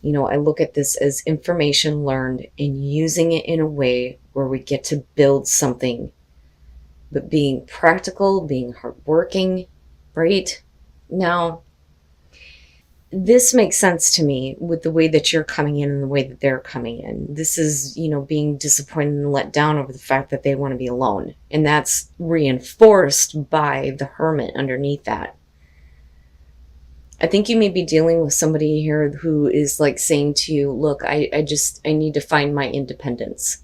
I look at this as information learned and using it in a way where we get to build something, but being practical, being hardworking, right? Now, this makes sense to me with the way that you're coming in and the way that they're coming in. This is, being disappointed and let down over the fact that they want to be alone. And that's reinforced by the hermit underneath that. I think you may be dealing with somebody here who is like saying to you, look, I need to find my independence.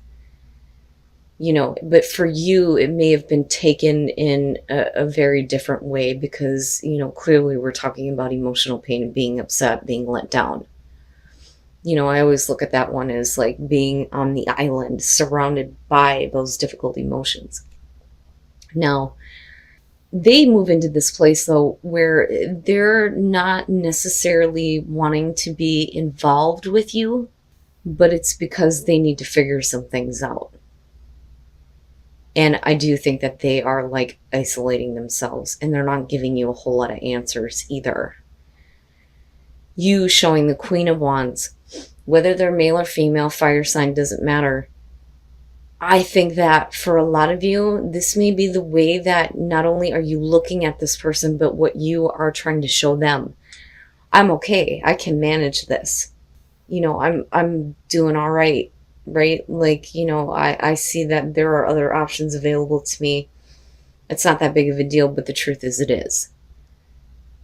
But for you, it may have been taken in a very different way because, clearly we're talking about emotional pain and being upset, being let down. I always look at that one as like being on the island surrounded by those difficult emotions. Now, they move into this place though where they're not necessarily wanting to be involved with you, but it's because they need to figure some things out. And I do think that they are like isolating themselves and they're not giving you a whole lot of answers either. You showing the Queen of Wands, whether they're male or female, fire sign, doesn't matter. I think that for a lot of you, this may be the way that not only are you looking at this person, but what you are trying to show them. I'm okay. I can manage this. I'm doing all right, right? Like, I see that there are other options available to me. It's not that big of a deal, but the truth is it is.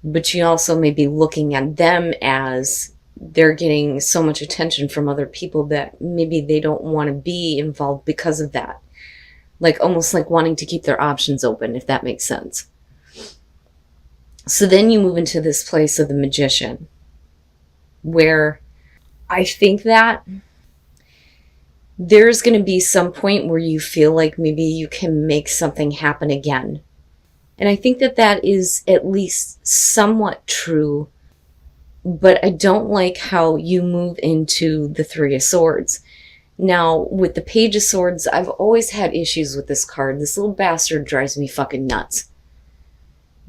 But you also may be looking at them as they're getting so much attention from other people that maybe they don't want to be involved because of that. Like almost like wanting to keep their options open, if that makes sense. So then you move into this place of the Magician, where I think that there's going to be some point where you feel like maybe you can make something happen again. And I think that that is at least somewhat true. But I don't like how you move into the Three of Swords. Now, with the Page of Swords, I've always had issues with this card. This little bastard drives me fucking nuts.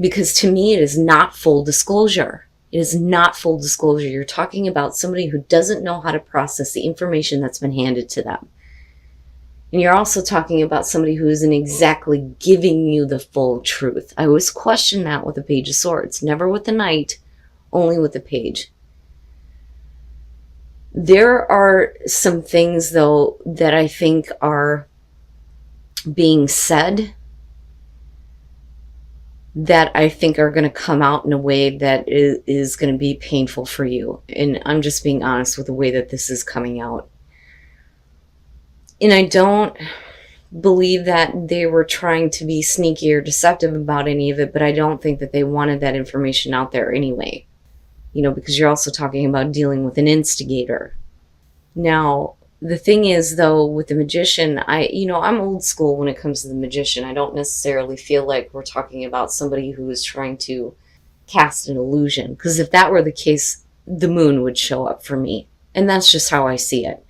Because to me, it is not full disclosure. It is not full disclosure. You're talking about somebody who doesn't know how to process the information that's been handed to them. And you're also talking about somebody who isn't exactly giving you the full truth. I always question that with the Page of Swords. Never with the Knight. Only with the Page. There are some things, though, that I think are being said that I think are going to come out in a way that is going to be painful for you. And I'm just being honest with the way that this is coming out. And I don't believe that they were trying to be sneaky or deceptive about any of it, but I don't think that they wanted that information out there anyway. Because you're also talking about dealing with an instigator. Now, the thing is, though, with the Magician, I'm old school when it comes to the Magician. I don't necessarily feel like we're talking about somebody who is trying to cast an illusion. Because if that were the case, the moon would show up for me. And that's just how I see it.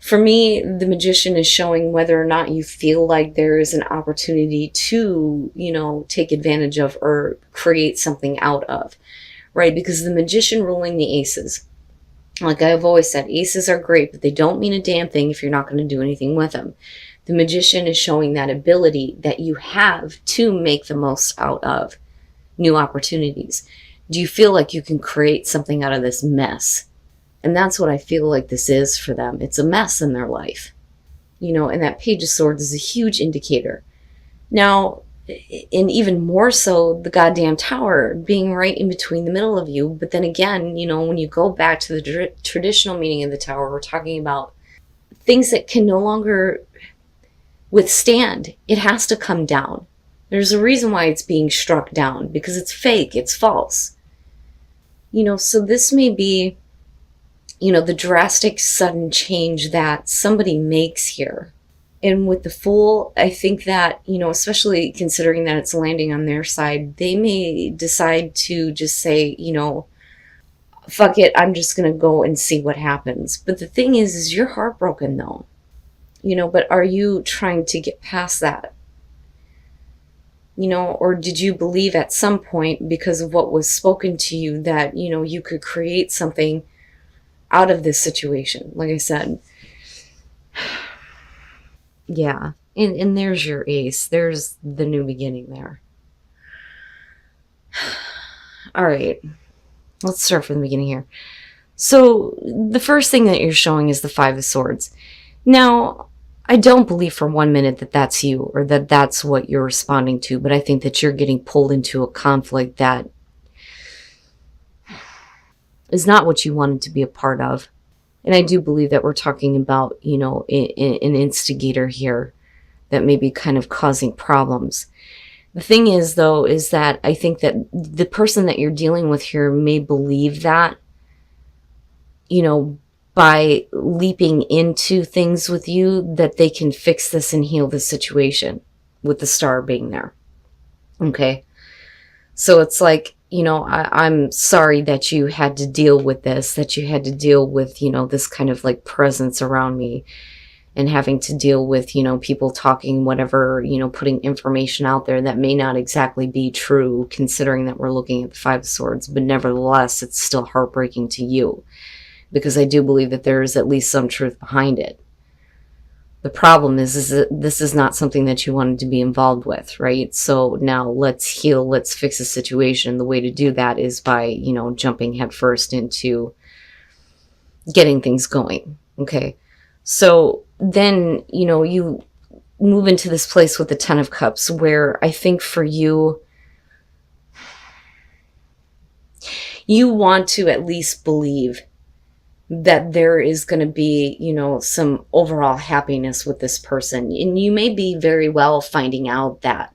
For me, the Magician is showing whether or not you feel like there is an opportunity to, take advantage of or create something out of. Right, because the Magician ruling the aces. Like I've always said, aces are great, but they don't mean a damn thing if you're not going to do anything with them. The Magician is showing that ability that you have to make the most out of new opportunities. Do you feel like you can create something out of this mess? And that's what I feel like this is for them. It's a mess in their life. And that Page of Swords is a huge indicator. Now, and even more so, the goddamn Tower being right in between the middle of you. But then again, when you go back to the traditional meaning of the Tower, we're talking about things that can no longer withstand. It has to come down. There's a reason why it's being struck down, because it's fake, it's false. So this may be, the drastic sudden change that somebody makes here. And with the Fool, I think that, especially considering that it's landing on their side, they may decide to just say, fuck it, I'm just going to go and see what happens. But the thing is you're heartbroken though. But are you trying to get past that? Or did you believe at some point, because of what was spoken to you, that, you could create something out of this situation. Like I said, yeah. And there's your ace. There's the new beginning there. All right. Let's start from the beginning here. So the first thing that you're showing is the Five of Swords. Now, I don't believe for 1 minute that that's you or that that's what you're responding to, but I think that you're getting pulled into a conflict that is not what you wanted to be a part of. And I do believe that we're talking about, you know, an instigator here that may be kind of causing problems. The thing is, though, is that I think that the person that you're dealing with here may believe that, you know, by leaping into things with you, that they can fix this and heal the situation with the star being there. Okay. So it's like, you know, I'm sorry that you had to deal with this, that you had to deal with, you know, this kind of like presence around me and having to deal with, you know, people talking whatever, you know, putting information out there that may not exactly be true, considering that we're looking at the Five of Swords, but nevertheless, it's still heartbreaking to you because I do believe that there is at least some truth behind it. The problem is that this is not something that you wanted to be involved with, right? So now let's heal, let's fix the situation. The way to do that is by, you know, jumping headfirst into getting things going, okay? So then, you know, you move into this place with the Ten of Cups where I think for you, you want to at least believe that there is going to be, you know, some overall happiness with this person. And you may be very well finding out that,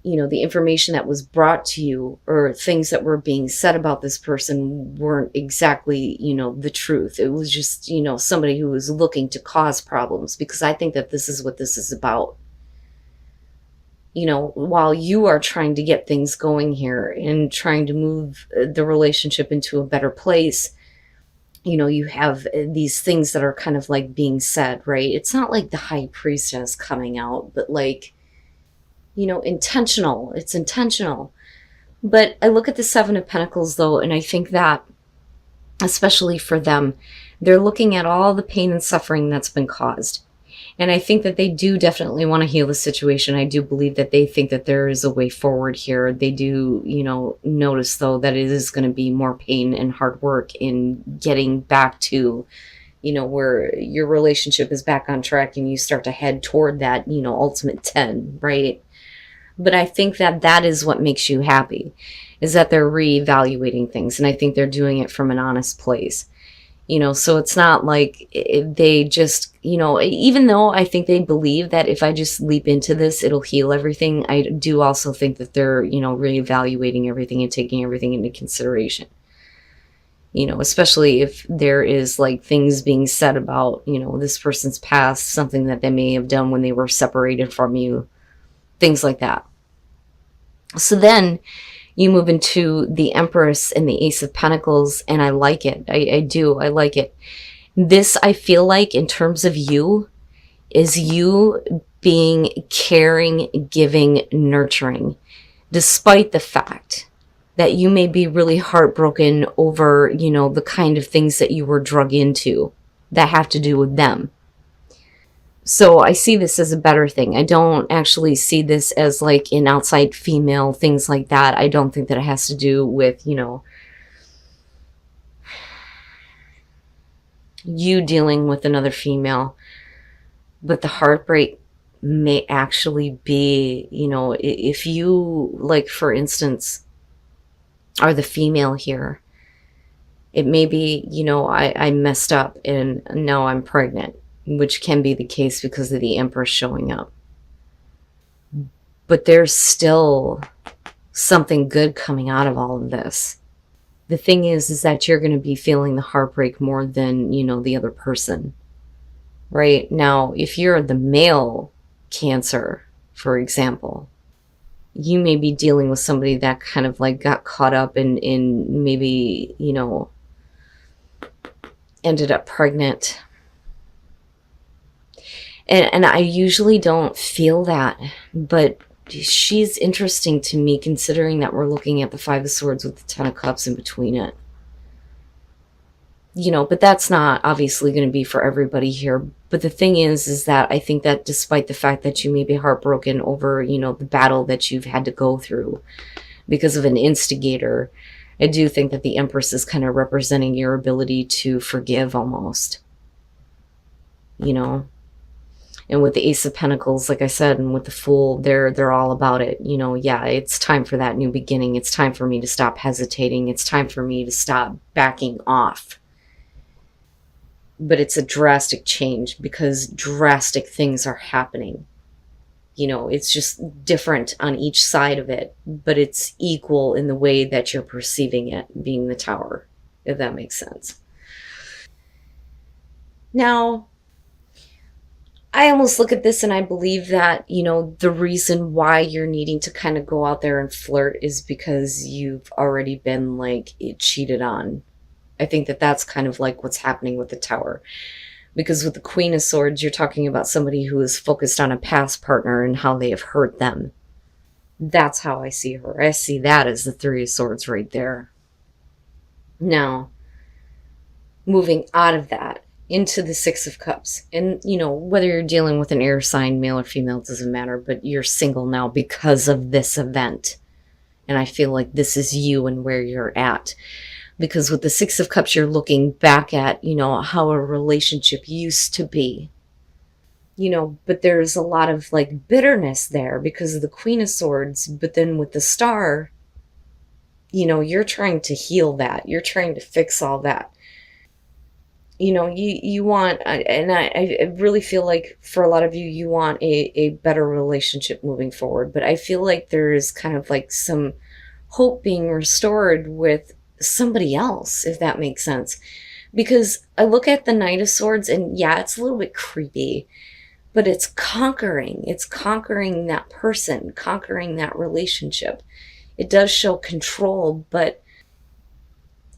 you know, the information that was brought to you or things that were being said about this person weren't exactly, you know, the truth. It was just, you know, somebody who was looking to cause problems, because I think that this is what this is about. You know, while you are trying to get things going here and trying to move the relationship into a better place, you know, you have these things that are kind of like being said, right? It's not like the High Priestess coming out, but like, you know, intentional. It's intentional. But I look at the Seven of Pentacles, though, and I think that, especially for them, they're looking at all the pain and suffering that's been caused. And I think that they do definitely want to heal the situation. I do believe that they think that there is a way forward here. They do, you know, notice, though, that it is going to be more pain and hard work in getting back to, you know, where your relationship is back on track and you start to head toward that, you know, ultimate 10, right? But I think that that is what makes you happy, is that they're reevaluating things. And I think they're doing it from an honest place. You know, so it's not like they just, you know, even though I think they believe that if I just leap into this, it'll heal everything, I do also think that they're, you know, reevaluating everything and taking everything into consideration. You know, especially if there is like things being said about, you know, this person's past, something that they may have done when they were separated from you, things like that. So then you move into the Empress and the Ace of Pentacles, and I like it. I do. I like it. This, I feel like, in terms of you, is you being caring, giving, nurturing, despite the fact that you may be really heartbroken over, you know, the kind of things that you were drug into that have to do with them. So I see this as a better thing. I don't actually see this as like an outside female, things like that. I don't think that it has to do with, you know, you dealing with another female. But the heartbreak may actually be, you know, if you, like, for instance, are the female here, it may be, you know, I messed up and now I'm pregnant, which can be the case because of the Empress showing up. But there's still something good coming out of all of this. The thing is that you're going to be feeling the heartbreak more than, you know, the other person. Right? Now, if you're the male Cancer, for example, you may be dealing with somebody that kind of like got caught up in maybe, you know, ended up pregnant. And I usually don't feel that, but she's interesting to me considering that we're looking at the Five of Swords with the Ten of Cups in between it. But that's not obviously going to be for everybody here. But the thing is that I think that despite the fact that you may be heartbroken over, the battle that you've had to go through because of an instigator, I do think that the Empress is kind of representing your ability to forgive almost, you know. And with the Ace of Pentacles, like I said, and with the Fool, they're all about it. Yeah, it's time for that new beginning. It's time for me to stop hesitating. It's time for me to stop backing off. But it's a drastic change because drastic things are happening. It's just different on each side of it, but it's equal in the way that you're perceiving it, being the Tower, if that makes sense. Now, I almost look at this and I believe that, the reason why you're needing to kind of go out there and flirt is because you've already been like cheated on. I think that that's kind of like what's happening with the Tower. Because with the Queen of Swords, you're talking about somebody who is focused on a past partner and how they have hurt them. That's how I see her. I see that as the Three of Swords right there. Now, moving out of that into the Six of Cups. And, whether you're dealing with an air sign, male or female, doesn't matter, but you're single now because of this event. And I feel like this is you and where you're at. Because with the Six of Cups, you're looking back at, how a relationship used to be. But there's a lot of like bitterness there because of the Queen of Swords. But then with the Star, you're trying to heal that. You're trying to fix all that. You want, and I really feel like for a lot of you, you want a better relationship moving forward. But I feel like there is kind of like some hope being restored with somebody else, if that makes sense. Because I look at the Knight of Swords and yeah, it's a little bit creepy, but it's conquering. It's conquering that person, conquering that relationship. It does show control, but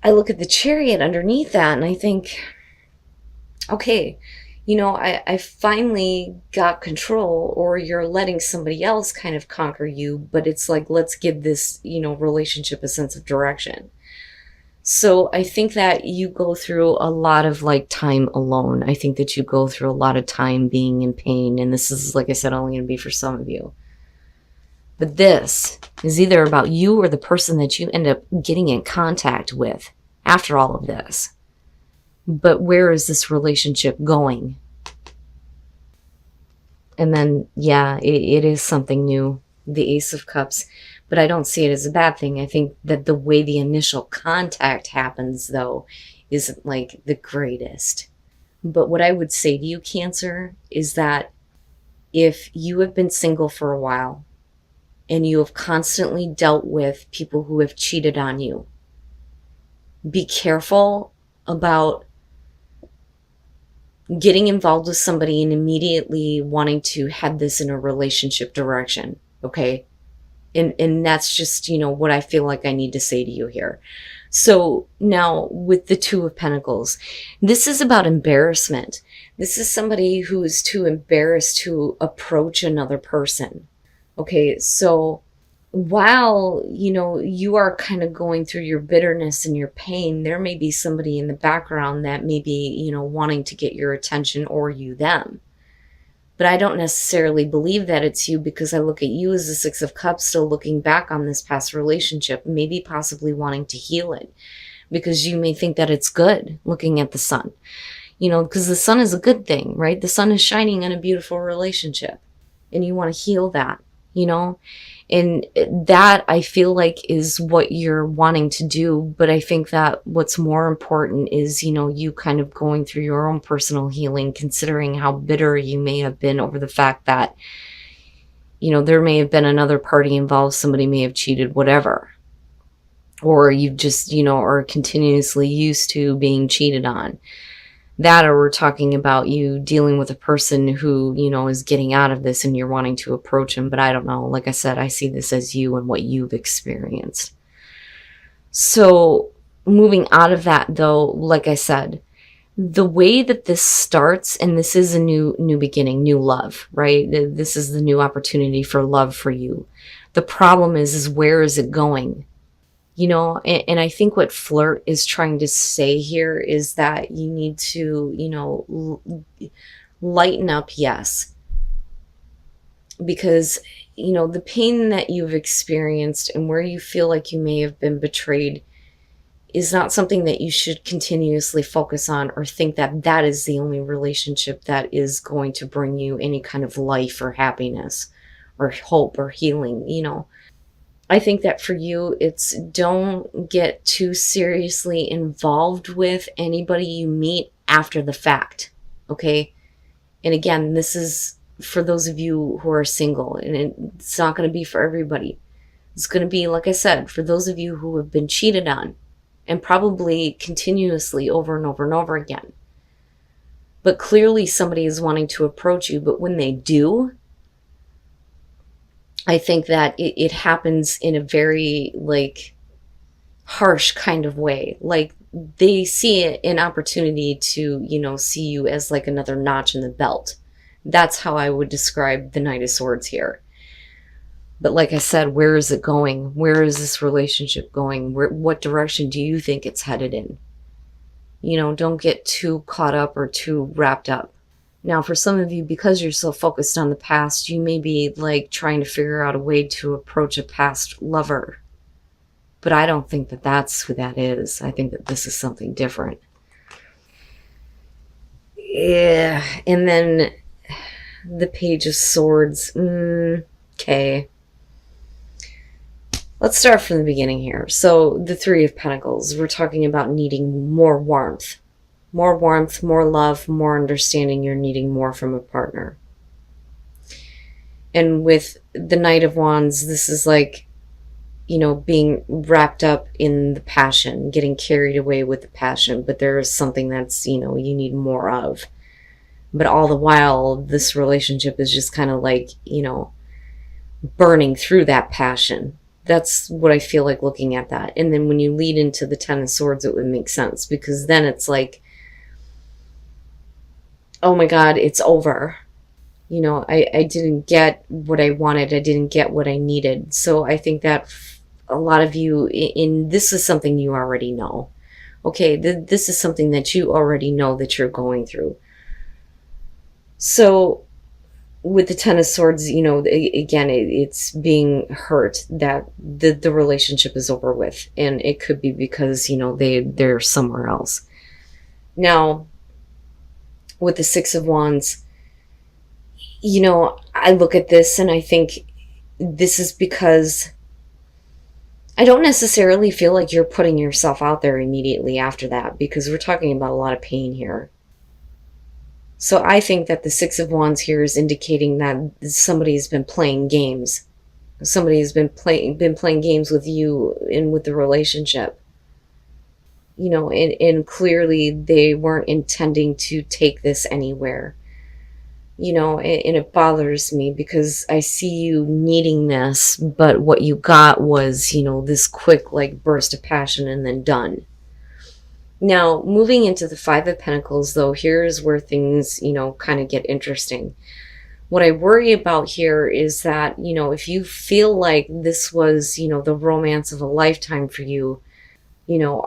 I look at the Chariot underneath that and I think, okay, I finally got control, or you're letting somebody else kind of conquer you, but it's like, let's give this, relationship a sense of direction. So I think that you go through a lot of like time alone. I think that you go through a lot of time being in pain. And this is, like I said, only going to be for some of you. But this is either about you or the person that you end up getting in contact with after all of this. But where is this relationship going? And then, yeah, it is something new. The Ace of Cups. But I don't see it as a bad thing. I think that the way the initial contact happens, though, isn't like the greatest. But what I would say to you, Cancer, is that if you have been single for a while and you have constantly dealt with people who have cheated on you, be careful about getting involved with somebody and immediately wanting to head this in a relationship direction, okay? And that's just, what I feel like I need to say to you here. So now with the Two of Pentacles, this is about embarrassment. This is somebody who is too embarrassed to approach another person. Okay, so while, you are kind of going through your bitterness and your pain, there may be somebody in the background that may be, wanting to get your attention, or you them. But I don't necessarily believe that it's you, because I look at you as the Six of Cups, still looking back on this past relationship, maybe possibly wanting to heal it, because you may think that it's good looking at the sun, because the sun is a good thing, right? The sun is shining on a beautiful relationship and you want to heal that, and that I feel like is what you're wanting to do. But I think that what's more important is, you kind of going through your own personal healing, considering how bitter you may have been over the fact that, there may have been another party involved, somebody may have cheated, whatever. Or you just, are continuously used to being cheated on. That, or we're talking about you dealing with a person who, is getting out of this and you're wanting to approach him. But I don't know. Like I said, I see this as you and what you've experienced. So moving out of that, though, like I said, the way that this starts, and this is a new beginning, new love, right? This is the new opportunity for love for you. The problem is where is it going? And I think what flirt is trying to say here is that you need to, lighten up, yes, because, the pain that you've experienced and where you feel like you may have been betrayed is not something that you should continuously focus on or think that that is the only relationship that is going to bring you any kind of life or happiness or hope or healing. I think that for you, it's don't get too seriously involved with anybody you meet after the fact. Okay. And again, this is for those of you who are single, and it's not going to be for everybody. It's going to be, like I said, for those of you who have been cheated on, and probably continuously over and over and over again. But clearly somebody is wanting to approach you, but when they do, I think that it happens in a very harsh kind of way. Like they see an opportunity to, see you as like another notch in the belt. That's how I would describe the Knight of Swords here. But like I said, where is it going? Where is this relationship going? What direction do you think it's headed in? Don't get too caught up or too wrapped up. Now, for some of you, because you're so focused on the past, you may be trying to figure out a way to approach a past lover. But I don't think that that's who that is. I think that this is something different. Yeah. And then the Page of Swords. Okay. Let's start from the beginning here. So the Three of Pentacles, we're talking about needing more warmth. More warmth, more love, more understanding. You're needing more from a partner. And with the Knight of Wands, this is being wrapped up in the passion, getting carried away with the passion. But there is something that's, you need more of. But all the while, this relationship is just kind of burning through that passion. That's what I feel like looking at that. And then when you lead into the Ten of Swords, it would make sense, because then it's oh my God, it's over. I didn't get what I wanted. I didn't get what I needed. So I think that a lot of you, this is something you already know. Okay, this is something that you already know that you're going through. So with the Ten of Swords, again, it's being hurt that the relationship is over with. And it could be because, they're somewhere else. Now, with the Six of Wands, I look at this and I think this is because I don't necessarily feel like you're putting yourself out there immediately after that, because we're talking about a lot of pain here. So I think that the Six of Wands here is indicating that somebody's been playing games. Somebody has been playing games with you and with the relationship. And clearly they weren't intending to take this anywhere. And it bothers me because I see you needing this, but what you got was, this quick burst of passion and then done. Now, moving into the Five of Pentacles, though, here's where things, kind of get interesting. What I worry about here is that, if you feel like this was, the romance of a lifetime for you,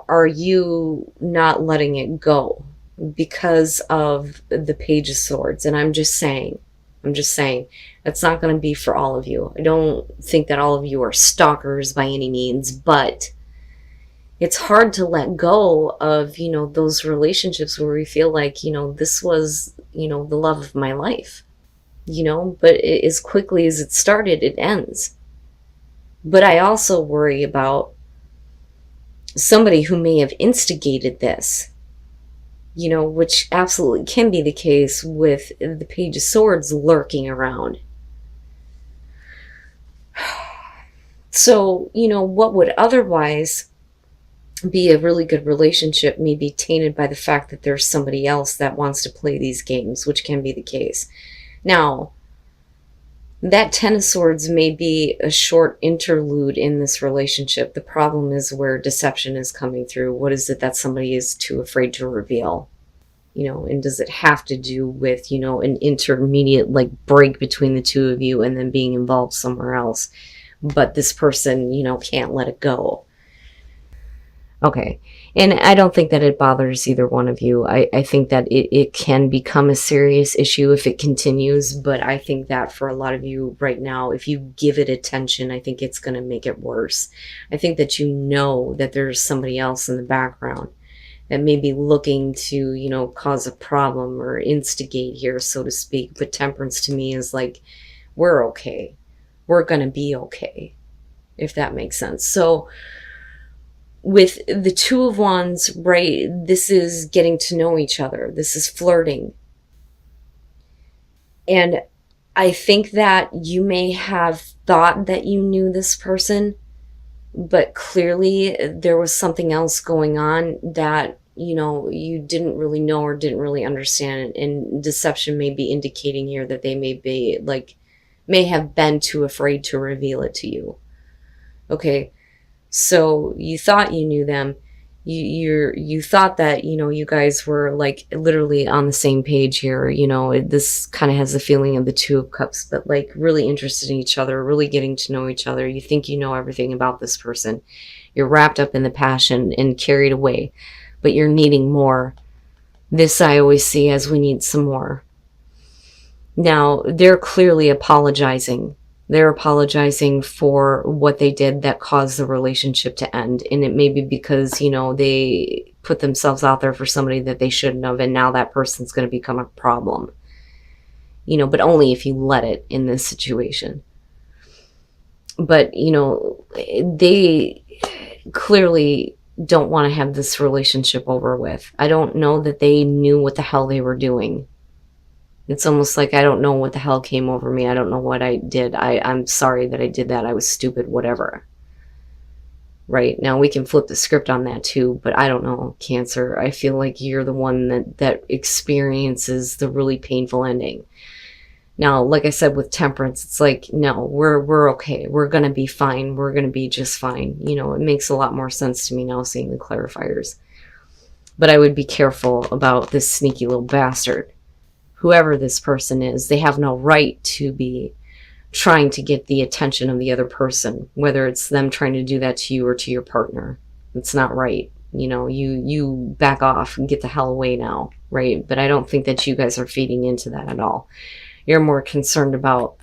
are you not letting it go because of the Page of Swords? And I'm just saying, that's not going to be for all of you. I don't think that all of you are stalkers by any means, but it's hard to let go of, those relationships where we feel like, this was, the love of my life, but as quickly as it started, it ends. But I also worry about somebody who may have instigated this, which absolutely can be the case with the Page of Swords lurking around. So, what would otherwise be a really good relationship may be tainted by the fact that there's somebody else that wants to play these games, which can be the case. Now, that Ten of Swords may be a short interlude in this relationship. The problem is where deception is coming through. What is it that somebody is too afraid to reveal? And does it have to do with, an intermediate break between the two of you and then being involved somewhere else? But this person, can't let it go. Okay. And I don't think that it bothers either one of you. I think that it can become a serious issue if it continues, but I think that for a lot of you right now, if you give it attention, I think it's going to make it worse. I think that you know that there's somebody else in the background that may be looking to, cause a problem or instigate here, so to speak. But temperance to me is like, we're okay. We're going to be okay, if that makes sense. So, with the Two of Wands, right, this is getting to know each other. This is flirting. And I think that you may have thought that you knew this person, but clearly there was something else going on that, you didn't really know or didn't really understand. And deception may be indicating here that they may have been too afraid to reveal it to you. Okay. So you thought you knew them. You thought that, you guys were like literally on the same page here. This kind of has the feeling of the Two of Cups, but like really interested in each other, really getting to know each other. You think you know everything about this person. You're wrapped up in the passion and carried away, but you're needing more. This I always see as we need some more. Now, they're clearly apologizing. They're apologizing for what they did that caused the relationship to end. And it may be because, they put themselves out there for somebody that they shouldn't have. And now that person's going to become a problem. But only if you let it in this situation. But, they clearly don't want to have this relationship over with. I don't know that they knew what the hell they were doing. It's almost like I don't know what the hell came over me. I don't know what I did. I'm sorry that I did that. I was stupid, whatever. Right? Now we can flip the script on that too, but I don't know, Cancer. I feel like you're the one that experiences the really painful ending. Now, like I said with Temperance, it's like, no, we're okay. We're going to be fine. We're going to be just fine. It makes a lot more sense to me now seeing the clarifiers. But I would be careful about this sneaky little bastard. Whoever this person is, they have no right to be trying to get the attention of the other person, whether it's them trying to do that to you or to your partner. It's not right. You back off and get the hell away now, right? But I don't think that you guys are feeding into that at all. You're more concerned about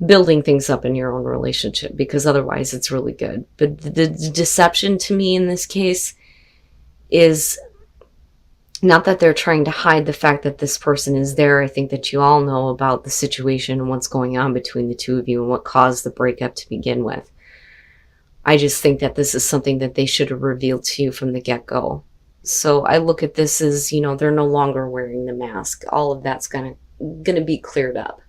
building things up in your own relationship, because otherwise it's really good. But the deception to me in this case is not that they're trying to hide the fact that this person is there. I think that you all know about the situation and what's going on between the two of you and what caused the breakup to begin with. I just think that this is something that they should have revealed to you from the get-go. So I look at this as, they're no longer wearing the mask. All of that's gonna be cleared up.